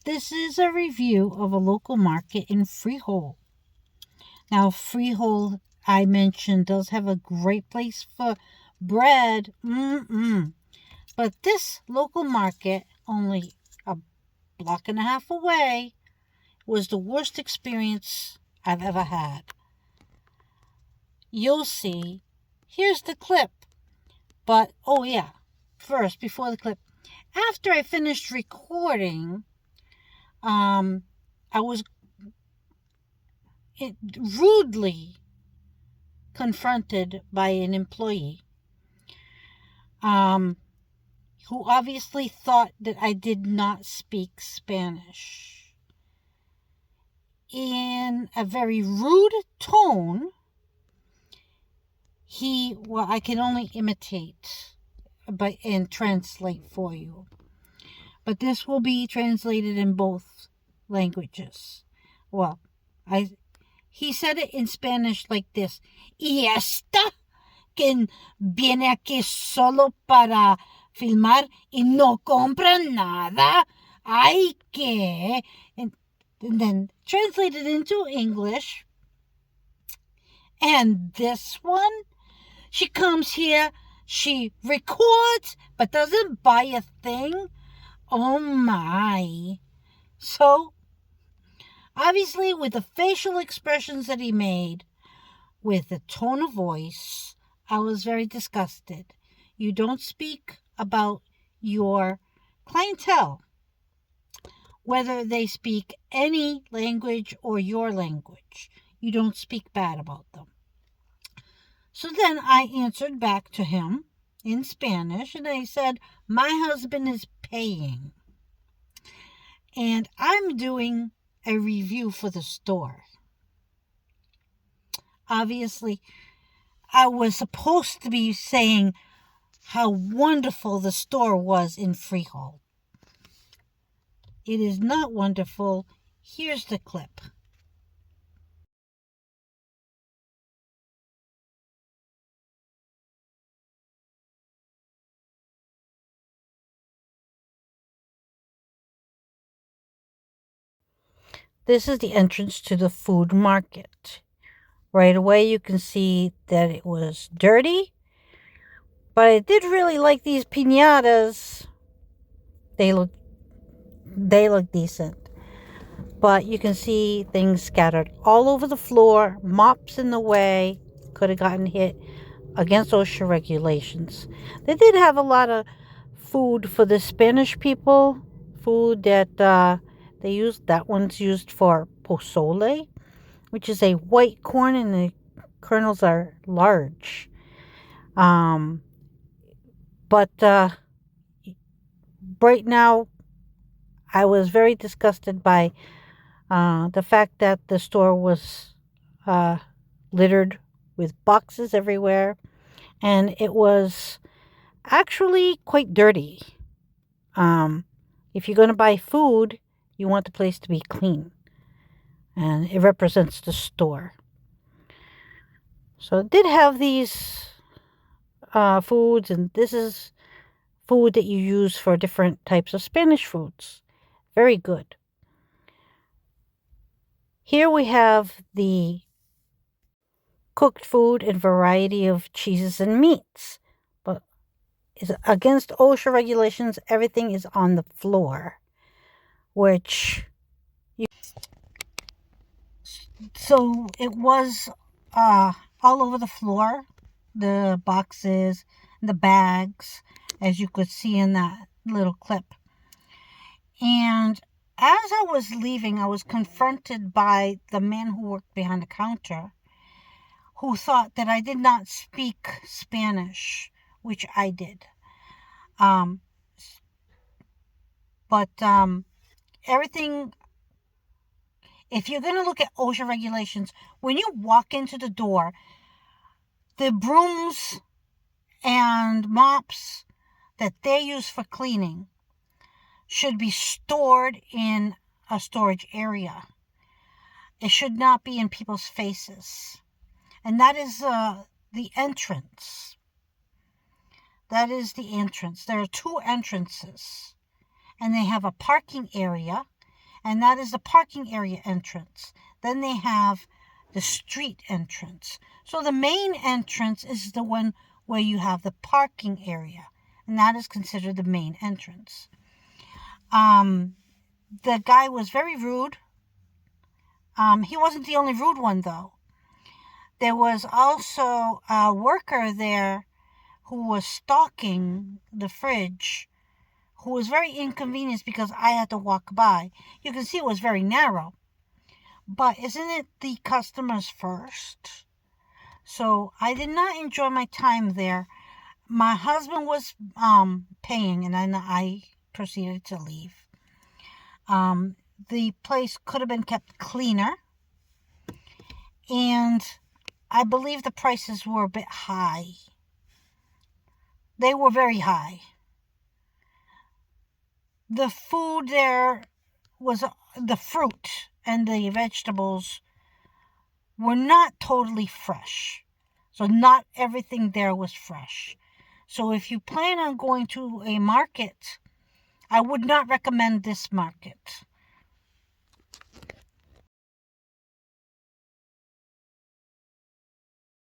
This is a review of a local market in Freehold. Now, Freehold, I mentioned, does have a great place for bread. But this local market, only a block and a half away, was the worst experience I've ever had. You'll see. Here's the clip. But, oh yeah, first, before the clip, after I finished recording, I was rudely confronted by an employee who obviously thought that I did not speak Spanish. In a very rude tone, I can only imitate and translate for you. But this will be translated in both languages. Well, he said it in Spanish like this. Y esta que viene aquí solo para filmar y no compra nada. Ay, que. And then translated into English. And this one, she comes here, she records, but doesn't buy a thing. Oh my. So, obviously, with the facial expressions that he made, with the tone of voice, I was very disgusted. You don't speak about your clientele, whether they speak any language or your language. You don't speak bad about them. So then I answered back to him in Spanish, and I said, my husband is paying, and I'm doing a review for the store. Obviously, I was supposed to be saying how wonderful the store was in Freehold. It is not wonderful. Here's the clip. This is the entrance to the food market. Right away you can see that it was dirty, but I did really like these piñatas. They look decent. But you can see things scattered all over the floor, mops in the way, could have gotten hit against OSHA regulations. They did have a lot of food for the Spanish people, food that they used. That one's used for pozole, which is a white corn and the kernels are large. But right now, I was very disgusted by the fact that the store was littered with boxes everywhere, and it was actually quite dirty. If you're going to buy food, you want the place to be clean, and it represents the store. So it did have these foods, and this is food that you use for different types of Spanish foods. Very good. Here we have the cooked food and variety of cheeses and meats. But against OSHA regulations, everything is on the floor, so it was all over the floor, the boxes, the bags, as you could see in that little clip. And as I was leaving, I was confronted by the man who worked behind the counter, who thought that I did not speak Spanish, which I did. But everything, if you're going to look at OSHA regulations, when you walk into the door, the brooms and mops that they use for cleaning should be stored in a storage area. It should not be in people's faces. And that is the entrance. That is the entrance. There are two entrances. And they have a parking area. and that is the parking area entrance. Then they have the street entrance. So the main entrance is the one where you have the parking area, and that is considered the main entrance. The guy was very rude. He wasn't the only rude one, though. There was also a worker there who was stocking the fridge, who was very inconvenienced because I had to walk by. You can see it was very narrow. But isn't it the customers first? So I did not enjoy my time there. My husband was paying, and then I proceeded to leave. The place could have been kept cleaner, and I believe the prices were a bit high. They were very high. The food there was, the fruit and the vegetables were not totally fresh. So not everything there was fresh. So if you plan on going to a market, I would not recommend this market.